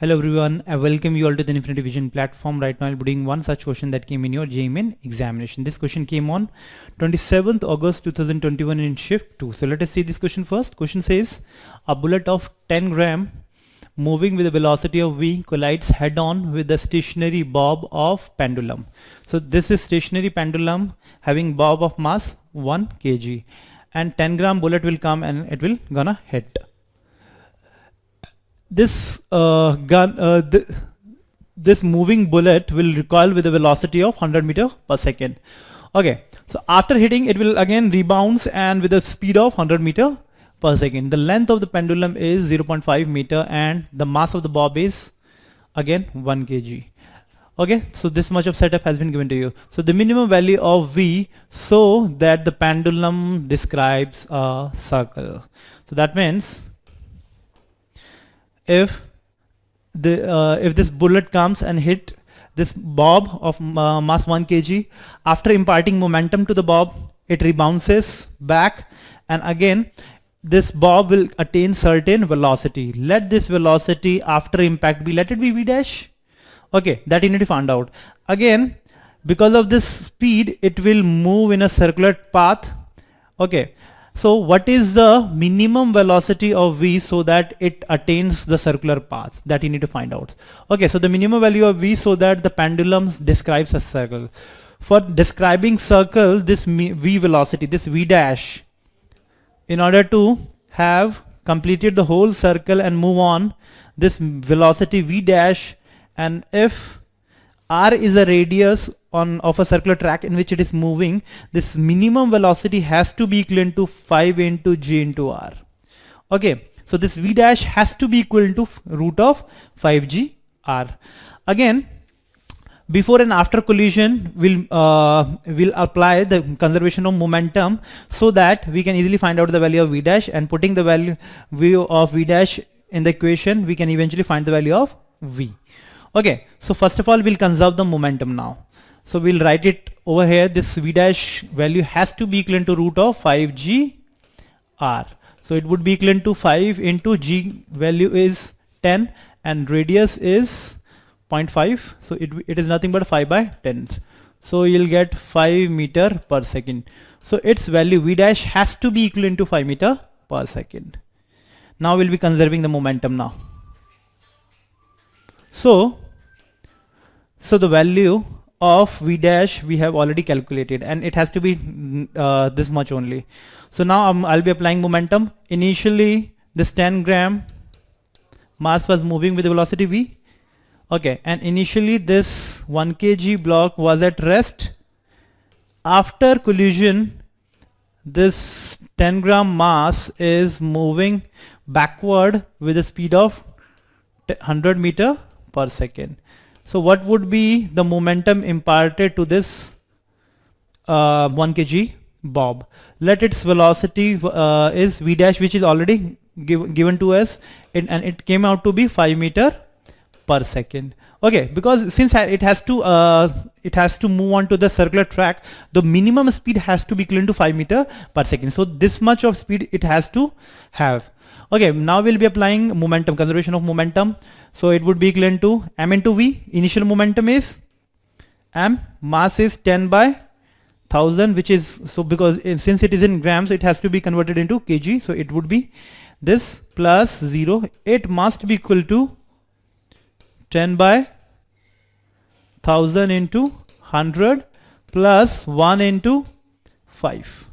Hello everyone, I welcome you all to the Infinity Vision platform. Right now I'll be doing one such question that came in your JMIN examination. This question came on 27th August 2021 in shift 2. So let us see this question first. Question says, a bullet of 10 gram moving with a velocity of v collides head on with the stationary bob of pendulum. So this is stationary pendulum having bob of mass 1 kg, and 10 gram bullet will come and it will gonna hit. This this moving bullet will recoil with a velocity of 100 meter per second. Okay, so after hitting it will again rebounds and with a speed of 100 meter per second. The length of the pendulum is 0.5 meter and the mass of the bob is again 1 kg. Okay, so this much of setup has been given to you. So the minimum value of V so that the pendulum describes a circle. So that means if this bullet comes and hit this bob of mass 1 kg, after imparting momentum to the bob, it rebounces back, and again this bob will attain certain velocity. Let this velocity after impact be, let it be v dash. Okay, that you need to find out. Again, because of this speed, it will move in a circular path. Okay, so what is the minimum velocity of v so that it attains the circular path? That you need to find out. Okay, so the minimum value of v so that the pendulum describes a circle. For describing circle, this v velocity, this v dash, in order to have completed the whole circle and move on, this velocity v dash, and if r is a radius of a circular track in which it is moving, this minimum velocity has to be equivalent to 5 into g into r. Okay, so this v dash has to be equal to root of 5g r. Again, before and after collision we'll apply the conservation of momentum so that we can easily find out the value of v dash, and putting the value of v dash in the equation we can eventually find the value of v. Okay, so first of all we'll conserve the momentum now. So we'll write it over here. This v dash value has to be equivalent to root of 5g r. So it would be equivalent to 5 into g value is 10 and radius is 0.5. So it is nothing but 5 by 10. So you'll get 5 meter per second. So its value v dash has to be equivalent to 5 meter per second. Now we'll be conserving the momentum now. So the value of v dash we have already calculated, and it has to be this much only. So now I'll be applying momentum. Initially this 10 gram mass was moving with the velocity v. Okay, and initially this 1 kg block was at rest. After collision, this 10 gram mass is moving backward with a speed of 100 meter per second. So what would be the momentum imparted to this 1 kg bob? Let its velocity is v dash, which is already given to us, and it came out to be 5 meter per second. Okay, because since it has to move on to the circular track, the minimum speed has to be equivalent to 5 meter per second. So this much of speed it has to have. Okay, now we'll be applying momentum, conservation of momentum. So it would be equivalent to m into v. Initial momentum is m, mass is 10 by 1000, which is, so because since it is in grams, it has to be converted into kg. So it would be this plus 0. It must be equal to 10 by 1000 into 100 plus 1 into 5.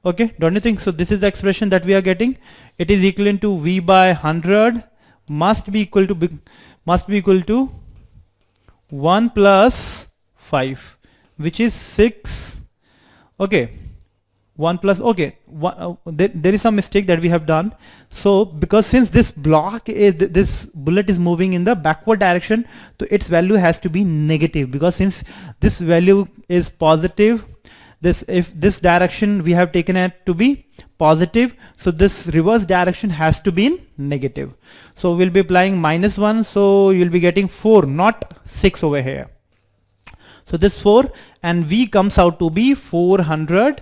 Okay, don't you think so? This is the expression that we are getting. It is equivalent to v by 100 must be equal to 1 plus 5, which is 6. Okay, 1 plus, okay, there is some mistake that we have done. So because since this block is, this bullet is moving in the backward direction, so its value has to be negative, because since this value is positive, if this direction we have taken it to be positive, so this reverse direction has to be in negative. So we'll be applying -1, so you'll be getting 4, not 6 over here. So this 4, and v comes out to be 400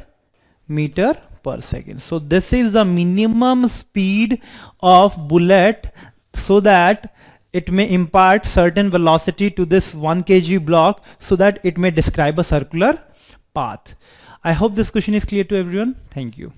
meter per second. So this is the minimum speed of bullet so that it may impart certain velocity to this 1 kg block so that it may describe a circular path. I hope this question is clear to everyone. Thank you.